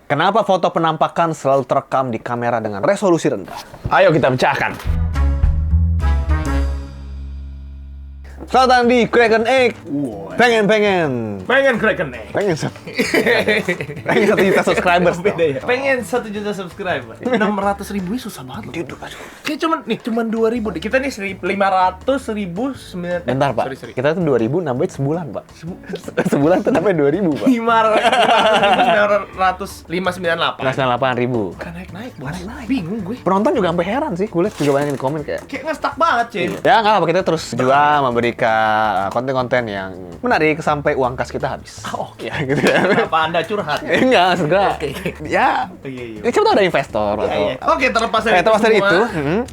Kenapa foto penampakan selalu terekam di kamera dengan resolusi rendah? Ayo kita pecahkan. Selamat datang di Kraken Egg. Pengen Kraken Egg. pengen 1 juta subscribers. Beda ya. Pengen 1 juta subscriber. 600.000 susah banget loh. Kayak cuman 2.000 deh. Kita nih 500.000 Bentar Pak, sorry. kita tuh 2.000 nambahin sebulan Pak. Sebulan tuh nambahin 2.000 Pak. 500.998. 98.000. Kan naik, Bos. Bingung gue. Penonton juga sampai heran sih, gue liat juga banyak di komen kayak Kayak nge-stuck banget, cuy. ya nggak apa, kita terus juga memberikan konten-konten yang menarik sampai uang kas kita habis. Oh, Ya gitu ya. Kenapa Anda curhat? Enggak, maksudnya ya, Iya. ya siapa tahu ada investor atau Iya. Oke, terlepas dari terlepas dari semua, itu,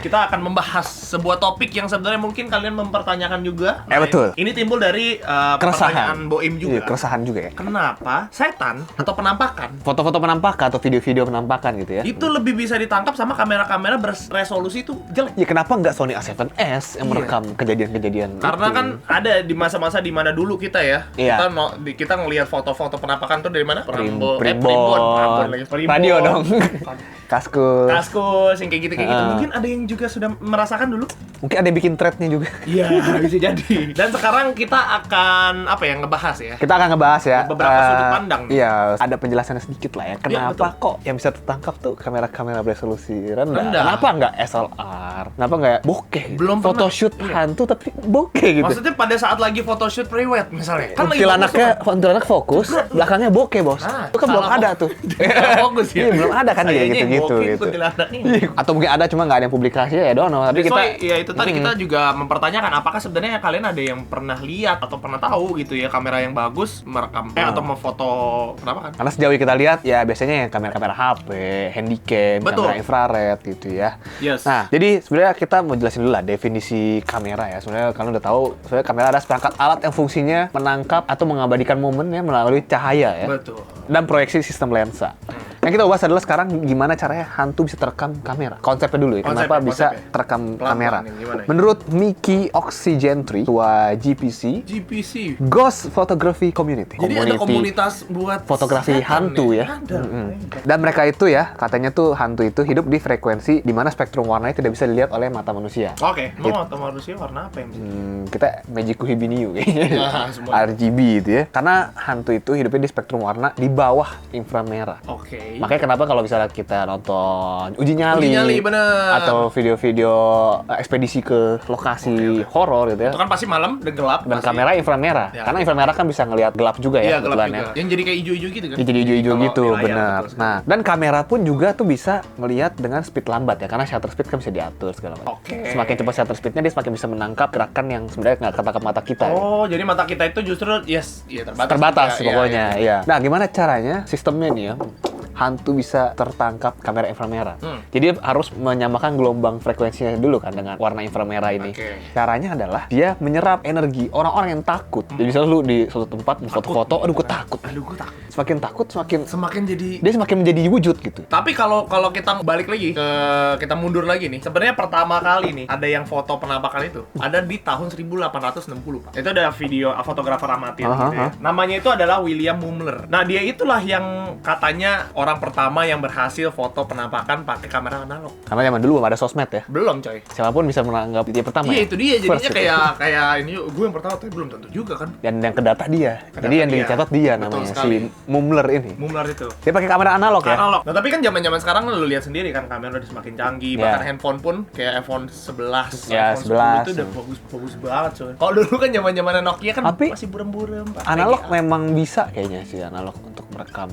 kita akan membahas sebuah topik yang sebenarnya mungkin kalian mempertanyakan juga. Betul. Ini timbul dari pertanyaan Boim juga. Iya, keresahan juga ya. Kenapa setan atau penampakan Foto-foto penampakan atau video-video penampakan gitu ya. itu lebih bisa ditangkap sama kamera-kamera beresolusi itu jelek? Ya kenapa nggak Sony A7S yang Iya. merekam kejadian-kejadian Karena itu? kan ada di masa-masa di mana dulu kita ya, Iya. kita ngelihat foto-foto penampakan tuh dari mana? Primbon. Primbon lagi. Primbon. Radio dong. Kaskus. Kaskus yang kayak gitu. Ah. Mungkin ada yang juga sudah merasakan dulu. Mungkin ada yang bikin threadnya juga. Iya, bisa jadi. Dan sekarang kita akan ngebahas ya. Kita akan ngebahas ya Beberapa sudut pandang. Iya, ada penjelasannya sedikit lah ya. Kenapa betul. kok yang bisa tertangkap tuh kamera-kamera beresolusi rendah? Rendah. Kenapa nggak SLR? Kenapa nggak bokeh? Belum pernah. Photoshoot hantu tapi bokeh gitu. Maksudnya pada saat lagi photoshoot pre-wed misalnya. Kan lagi Kuntilanak fokus, belakangnya bokeh bos. Nah, Itu kan belum salah ada tuh. fokus ya. Iya, belum ada kan kayak Kayaknya gitu-gitu bokeh gitu. kuntilanaknya. Atau mungkin ada cuma nggak ada yang publikasi ya, dono. Tapi That's kita why, ya itu tadi kita juga mempertanyakan apakah sebenarnya kalian ada yang pernah lihat atau pernah tahu gitu ya kamera yang bagus merekam atau memfoto penampakan. karena sejauh yang kita lihat ya biasanya yang kamera-kamera HP, handycam, Betul. kamera infrared gitu ya. Yes. Nah, jadi sebenarnya kita mau jelasin dulu lah definisi kamera ya. Sebenarnya kalian udah tahu, sebenarnya kamera adalah seperangkat alat yang fungsinya menangkap atau mengabadikan momen ya melalui cahaya ya. Betul. Dan proyeksi sistem lensa. Yang kita bahas adalah sekarang gimana caranya hantu bisa terekam kamera. Konsepnya dulu ya, kenapa bisa konsepnya. terekam Pelan-pelan kamera. nih, gimana ya? Menurut Mickey Oxygentry, ketua GPC, GPC. Ghost Photography Community. Jadi ada komunitas buat fotografi setan hantu ya. Ada. Dan mereka itu ya, katanya tuh hantu itu hidup di frekuensi di mana spektrum warnanya tidak bisa dilihat oleh mata manusia. Oke, mau atau manusia warna apa yang bisa? Kita Magic Hibiniu kayaknya. Nah, semua. RGB gitu ya. Karena hantu itu hidupnya di spektrum warna di bawah inframerah. Oke. Makanya kenapa kalau misalnya kita nonton Uji Nyali, Uji Nyali, bener. atau video-video ekspedisi ke lokasi horor gitu ya. Itu kan pasti malam dan gelap. Dan pasti. kamera inframerah. Ya. Karena inframerah kan bisa ngelihat gelap juga ya Iya, gelap kebetulan juga. ya. Yang jadi kayak hijau-hijau gitu kan? Ya, jadi hijau-hijau Kalau gitu, di layar, benar. betul sekali. Nah, dan kamera pun juga tuh bisa melihat dengan speed lambat ya, karena shutter speed kan bisa diatur segala macam. Oke. Semakin cepat shutter speednya, dia semakin bisa menangkap gerakan yang sebenarnya nggak ketangkap mata kita. Ya. Oh, jadi mata kita itu justru Terbatas Ya, pokoknya, ya. iya. Nah, gimana caranya sistemnya nih ya? Hantu bisa tertangkap kamera inframerah. Jadi harus menyamakan gelombang frekuensinya dulu kan dengan warna inframerah ini. Oke. Caranya adalah dia menyerap energi orang-orang yang takut. Jadi misalnya lu di suatu tempat foto-foto, aduh gue takut. Aduh, gue takut. Semakin takut Semakin jadi. dia semakin menjadi wujud gitu. Tapi kalau kita balik lagi kita mundur lagi nih. Sebenarnya pertama kali nih ada yang foto penampakan itu ada di tahun 1860, Pak. Itu ada video fotografer amatir gitu ya. Namanya itu adalah William Mumler. Nah, dia itulah yang katanya orang pertama yang berhasil foto penampakan pakai kamera analog. Karena zaman dulu belum ada sosmed ya. Belum, coy. Siapapun bisa menganggap dia pertama. Iya, ya? itu dia. First Jadinya gitu. kayak ini gue yang pertama, tapi belum tentu juga kan. Dan yang kedata dia. Kedata Jadi yang dia. dicatat dia Betul namanya sekali. si Mumler ini. Mumler itu. Dia pakai kamera analog ya. Analog. Nah, tapi kan zaman-zaman sekarang lu lihat sendiri kan kamera udah semakin canggih, Ya. bahkan handphone pun kayak iPhone 11, Ya, iPhone 10 itu 11. udah bagus banget, coy. Kalau dulu kan zaman-zaman Nokia kan Tapi masih burem-burem, Pak. Analog PGA. memang bisa kayaknya sih analog untuk merekam.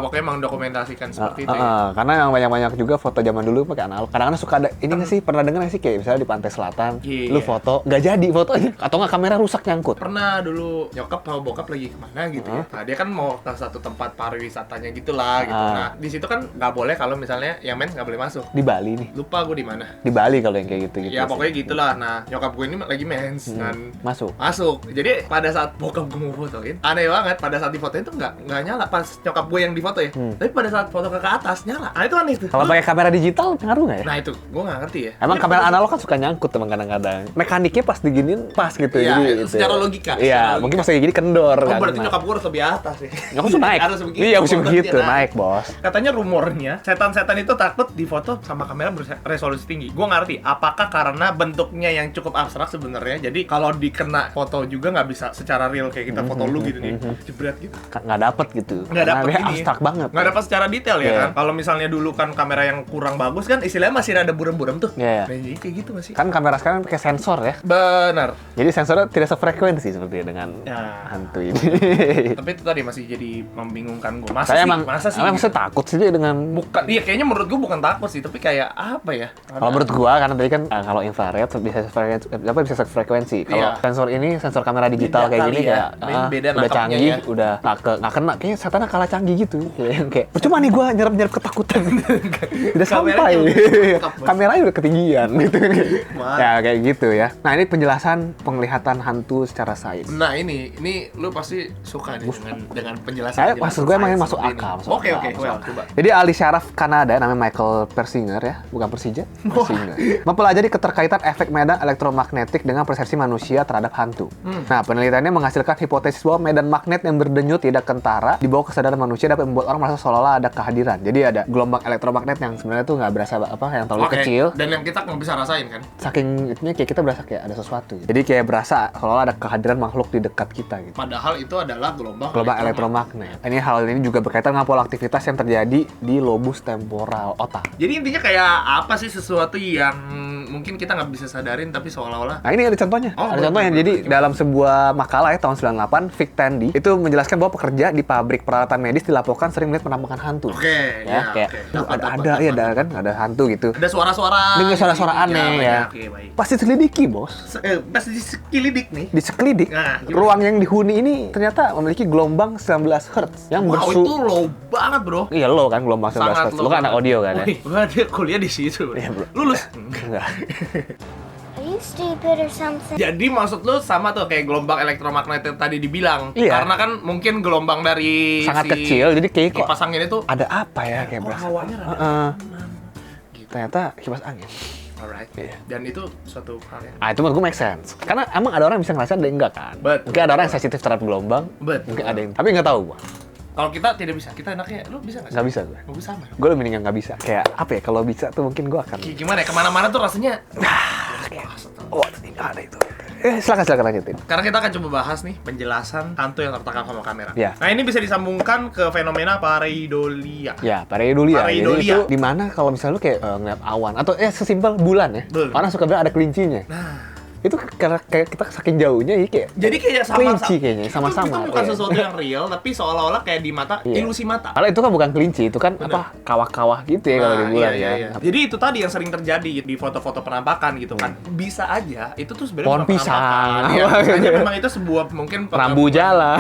Pokoknya emang dokumentasikan seperti itu ya. Karena yang banyak-banyak juga foto zaman dulu pakai analog. Kadang-kadang suka ada ini nggak sih, pernah dengar nggak sih kayak misalnya di Pantai Selatan, Iya. lu foto nggak jadi fotonya, atau nggak kamera rusak nyangkut. Pernah dulu nyokap sama bokap lagi kemana gitu ya. Nah, dia kan mau ke satu tempat pariwisatanya gitulah gitu. Nah, di situ kan nggak boleh kalau misalnya yang mens nggak boleh masuk. Di Bali nih. Lupa gue di mana. Di Bali kalau yang kayak gitu-gitu. Ya sih. pokoknya gitulah. Nah, nyokap gue ini lagi mens dan Masuk. masuk. Jadi pada saat bokap gue mau fotoin, aneh banget pada saat difotoin tuh nggak nggak nyala pas nyokap gue yang di foto ya. Tapi pada saat foto ke atas nyala. Nah itu aneh tuh. Kalau pakai kamera digital ngaruh nggak ya? Nah itu gue nggak ngerti ya. Emang kamera analog kan suka nyangkut emang kadang-kadang. Mekaniknya pas diginiin pas gitu. Iya, jadi itu secara logika. Iya, mungkin pas kayak gini kendor Oh, kan. berarti nyokap gue harus lebih atas ya. Nyokap tuh naik. Harus begitu. Iya, harus begitu, Fotonya naik, Bos. Katanya rumornya setan-setan itu takut difoto sama kamera beresolusi tinggi. Gue ngerti, apakah karena bentuknya yang cukup abstrak sebenarnya. Jadi kalau dikena foto juga nggak bisa secara real kayak kita foto lu gitu nih, jebret gitu. Nggak dapet gitu. Nggak dapet Karena dia ini. abstrak banget. Nggak dapat secara detail ya Iya. kan. Kalau misalnya dulu kan kamera yang kurang bagus kan istilahnya masih ada buram-buram tuh. Iya. Nah, jadi kayak gitu masih. Kan kamera sekarang pakai sensor ya. Benar. Jadi sensornya tidak sefrekuensi seperti dengan Ya. hantu ini. Tapi itu tadi masih jadi membingungkan gue. Masa Saya sih? emang Masa sih? saya takut sih dia dengan Bukan, iya kayaknya menurut gue bukan takut sih, tapi kayak apa ya? kalau menurut gua karena tadi kan kalau infrared bisa frekuensi. Kalau Iya. sensor ini sensor kamera digital Beda kayak kali gini ya. kayak Beda udah nangkapnya canggih, ya. udah nggak kena. Kayaknya setannya kalah canggih gitu. Kayak percuma nih gua nyerap ketakutan. Udah sampai. Kameranya lengkap, Bos. Kameranya udah ketinggian gitu. Wah. Ya kayak gitu ya. Nah, ini penjelasan penglihatan hantu secara sains. Nah ini lu pasti suka nih dengan penjelasan. Saya maksud gue emang ini masuk seperti akal. ini. masuk Oke, akal, masuk well, akal. coba. Jadi ahli syaraf Kanada namanya Michael Persinger ya, bukan Persija, Persinger. Mempelajari keterkaitan efek medan elektromagnetik dengan persepsi manusia terhadap hantu. Nah, penelitiannya menghasilkan hipotesis bahwa medan magnet yang berdenyut tidak kentara di bawah kesadaran manusia dapat membuat orang merasa seolah-olah ada kehadiran. Jadi ada gelombang elektromagnet yang sebenarnya tuh nggak berasa apa, yang terlalu Oke, kecil. dan yang kita nggak bisa rasain kan? Saking itunya kayak kita berasa kayak ada sesuatu. Jadi kayak berasa seolah-olah ada kehadiran makhluk di dekat kita gitu. Padahal itu adalah gelombang Elektromagnet. Ini hal ini juga berkaitan dengan pola aktivitas yang terjadi di lobus temporal otak. Jadi intinya kayak apa sih sesuatu yang mungkin kita nggak bisa sadarin tapi seolah-olah. Nah, ini ada contohnya. Oh, Ada contohnya. Jadi dalam sebuah makalah ya tahun 98, Vic Tandy itu menjelaskan bahwa pekerja di pabrik peralatan medis dilaporkan sering melihat penampakan hantu. Oke, Ya, kayak Dapat. ada kan, ada hantu gitu. Ada suara-suara. Dengar suara-suara aneh ya. Oke, baik. Pasti selidiki, Bos. Pas disekelidik nih. Di sekelidik, Nah, gimana? ruang yang dihuni ini ternyata memiliki gelombang 19 Hz yang Wow, itu low banget, Bro. Iya, lo kan gelombang 19 Sangat Hz. low Lo kan anak banget. audio kan ya? Wih, gua dia kuliah di situ. Bro. Iya, Bro. Lulus. Enggak. Are you stupid or something? Jadi maksud lu sama tuh kayak gelombang elektromagnet yang tadi dibilang. Iya. Karena kan mungkin gelombang dari Sangat si kecil, jadi kayak kok kipas angin itu ada apa ya kayak oh, berasa. hawanya rada Heeh. gitu. Ternyata kipas angin. Alright. Iya. Dan itu suatu hal yang Ah, itu menurut gue make sense. Karena emang ada orang yang bisa ngerasain, ada yang enggak kan. Betul. Mungkin ada orang yang sensitif terhadap gelombang. Betul. Mungkin ada yang, tapi nggak tahu gua. kalau kita tidak bisa, kita enaknya lu bisa nggak sih? Nggak bisa gue. Gue sama. Gue lebih mendingan nggak bisa. Kayak apa ya, kalau bisa tuh mungkin gue akan. Kayak gimana ya, kemana-mana tuh rasanya Oh, ini nggak ada itu. Silakan lanjutin. Karena kita akan coba bahas nih penjelasan hantu yang tertangkap sama kamera. Ya. Nah ini bisa disambungkan ke fenomena pareidolia. Ya, pareidolia. Jadi Pareidolia. itu di mana kalau misalnya lu kayak ngeliat awan atau sesimpel bulan ya. Betul. Orang suka bilang ada kelincinya. Nah, Itu karena kayak kita saking jauhnya ya kayak jadi kayak kelinci kayaknya, Itu sama-sama. bukan Iya. sesuatu yang real, tapi seolah-olah kayak di mata, Iya. ilusi mata. Karena itu kan bukan kelinci, itu kan Bener. apa kawah-kawah gitu ya kalau di bulan iya. ya. Jadi itu tadi yang sering terjadi di foto-foto penampakan gitu kan. Bisa aja itu tuh sebenarnya Pohon bukan pisang. penampakan. Ya, bisa aja memang itu sebuah mungkin Rambu jalan.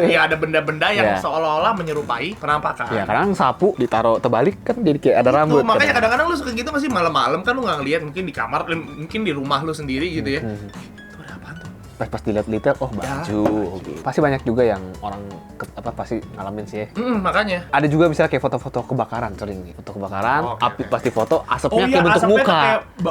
Iya, ada benda-benda yang Iya. seolah-olah menyerupai penampakan. Ya, kadang sapu ditaruh terbalik kan jadi kayak ada Itu, rambut. makanya kadang-kadang lu suka gitu masih malam-malam kan lu nggak ngeliat, mungkin di kamar, mungkin di rumah lu sendiri gitu ya. Itu ada apaan tuh? Pas dilihat detail, oh baju. Gitu. Pasti banyak juga yang orang pasti ngalamin sih ya. Makanya. Ada juga misalnya kayak foto-foto kebakaran sering nih. Foto kebakaran, Oke, api oke. pasti foto, asapnya iya, kayak bentuk asapnya tuh muka.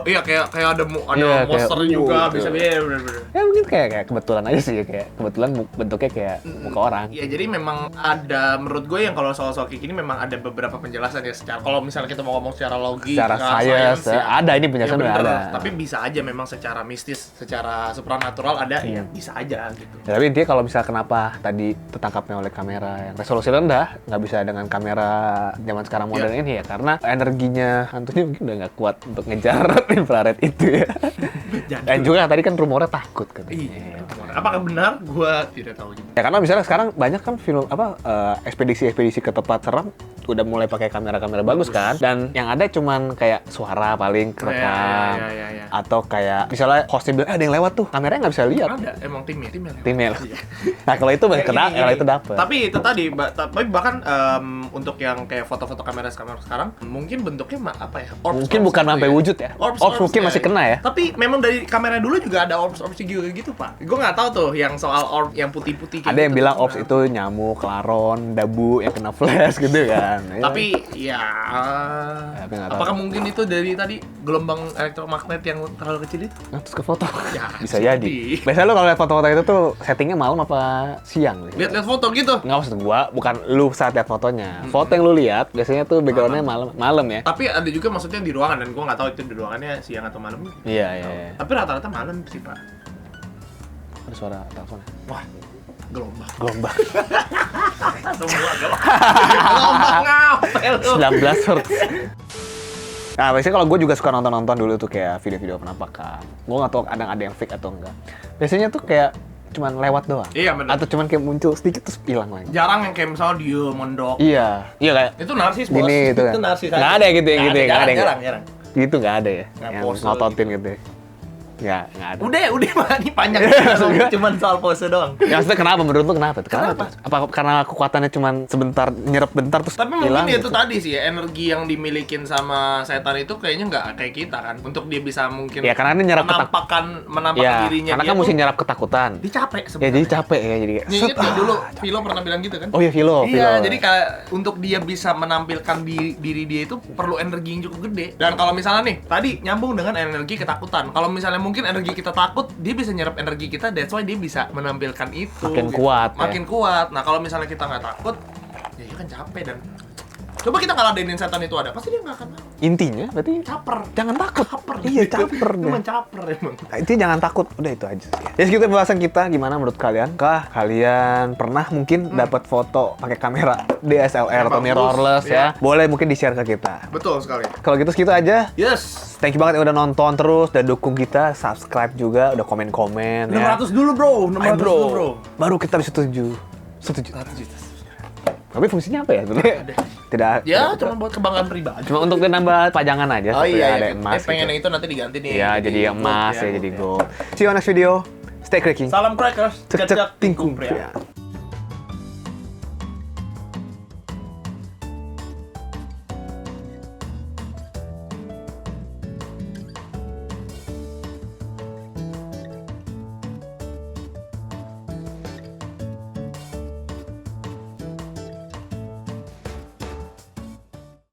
Iya, kayak ada Iya, kayak, monster juga gitu. bisa bener-bener. Ya mungkin kayak kebetulan aja sih, kayak kebetulan bentuknya kayak muka orang. Ya jadi memang ada, menurut gue yang kalau soal-soal kayak gini memang ada beberapa penjelasan ya secara, kalau misalnya kita mau ngomong secara logis, Secara sains, ada ini penjelasan ya, udah bener. ada. Tapi bisa aja memang secara mistis, secara supranatural ada, ya bisa aja gitu. Ya, tapi intinya kalau misalnya kenapa tadi tertangkapnya oleh kamera yang resolusi rendah, nggak bisa dengan kamera zaman sekarang modern ini ya, karena energinya hantunya mungkin udah nggak kuat untuk ngejar infrared itu ya. Dan juga tadi kan rumornya takut katanya. Iya. Apakah benar? Gua tidak tahu juga. Ya karena misalnya sekarang banyak kan film ekspedisi-ekspedisi ke tempat serem udah mulai pakai kamera-kamera bagus kan, dan yang ada cuman kayak suara paling kerekam, Iya. atau kayak misalnya hostnya bilang ada yang lewat tuh, kameranya nggak bisa lihat. Ada emang timnya. Timnya. Nah kalau itu Kayak kena, gini. kalau itu dapet. Tapi itu tadi, tapi bahkan untuk yang kayak foto-foto kamera sekarang, mungkin bentuknya apa ya? Mungkin bukan sampai wujud ya. Orbs mungkin masih kena ya. Tapi memang dari kamera dulu juga ada orbs juga gitu pak. Gue nggak tahu tuh yang soal orb yang putih-putih. Ada yang bilang orbs itu nyamuk, laron, dabu yang kena flash gitu kan. Tapi ya, tapi nggak tahu. apakah mungkin itu dari tadi gelombang elektromagnet yang terlalu kecil itu? Nah, terus ke foto. Ya, Bisa jadi. jadi. Biasanya lu kalau lihat foto-foto itu tuh settingnya malam apa siang? Sih? Lihat foto gitu. Nggak, maksud gua bukan lu saat lihat fotonya. Foto yang lu lihat biasanya tuh backgroundnya malam ya. Tapi ada juga maksudnya di ruangan, dan gue nggak tahu itu di ruangannya siang atau malam. Iya. Tapi rata-rata malam sih pak. Ada suara teleponnya. Wah, gelombang. Gelombang. Semua gelombang ngapel lu. 19 Hz. Nah, biasanya kalau gue juga suka nonton dulu tuh kayak video-video penampakan. Gue nggak tahu ada yang fake atau enggak. Biasanya tuh kayak cuman lewat doang. Iya, benar. Atau cuman kayak muncul sedikit terus hilang lagi. Jarang yang kayak misalnya dia mondok. Iya kayak Itu narsis, bos. gini itu kan. Itu narsis. Nggak ada gitu yang gitu ya, nggak ada yang jarang. gitu nggak ada ya. Nggak Yang pose ngototin gitu. Nggak ada. Udah mah ini panjang. Cuman soal pose doang. Ya, maksudnya kenapa menurut lu kenapa? Kenapa? Apa karena kekuatannya cuman sebentar nyerap bentar terus Tapi mungkin hilang itu gitu? tadi sih ya, energi yang dimilikin sama setan itu kayaknya nggak kayak kita kan. Untuk dia bisa mungkin Ya, karena dia nyerap menampakkan Ya, dirinya karena dia kan mesti tuh, nyerap ketakutan. dia capek Ya sebenarnya. jadi capek ya jadi kayak Nih, inget nggak set, dulu ah, Vilo pernah bilang gitu kan? Oh iya Vilo. Iya, jadi kayak untuk dia bisa menampilkan diri dia itu perlu energi yang cukup gede. Dan kalau misalnya nih, tadi nyambung dengan energi ketakutan. Kalau misalnya mungkin energi kita takut, dia bisa nyerap energi kita, that's why dia bisa menampilkan itu. Makin kuat, ya. Makin kuat. Nah, kalau misalnya kita nggak takut, ya dia kan capek dan coba kita ngeladenin setan itu ada, pasti dia nggak akan mau. Intinya berarti Caper. jangan takut. Caper. Iya, caper dia. Emang caper emang. Nah, intinya jangan takut. Udah itu aja sih. Jadi segitu pembahasan kita. Gimana menurut kalian? Kah kalian pernah mungkin dapat foto pakai kamera DSLR atau Bagus, mirrorless ya. ya? Boleh mungkin di-share ke kita. Betul sekali. Kalau gitu segitu aja. Yes. Thank you banget yang udah nonton terus dan dukung kita, subscribe juga, udah komen-komen ya. 600 dulu, bro. 600 Ayo, dulu, bro. Baru kita bisa setuju. Tapi fungsinya apa ya sebenarnya? Tidak. Ya, cuma buat kebanggaan pribadi. Cuma untuk nambah pajangan aja. Oh supaya iya, ada iya. emas. Pengen gitu. yang itu nanti diganti nih. Iya, jadi emas gold ya, jadi gold gold. See you on next video. Stay cracking. Salam crackers. Cek cek tingkung pria. pria.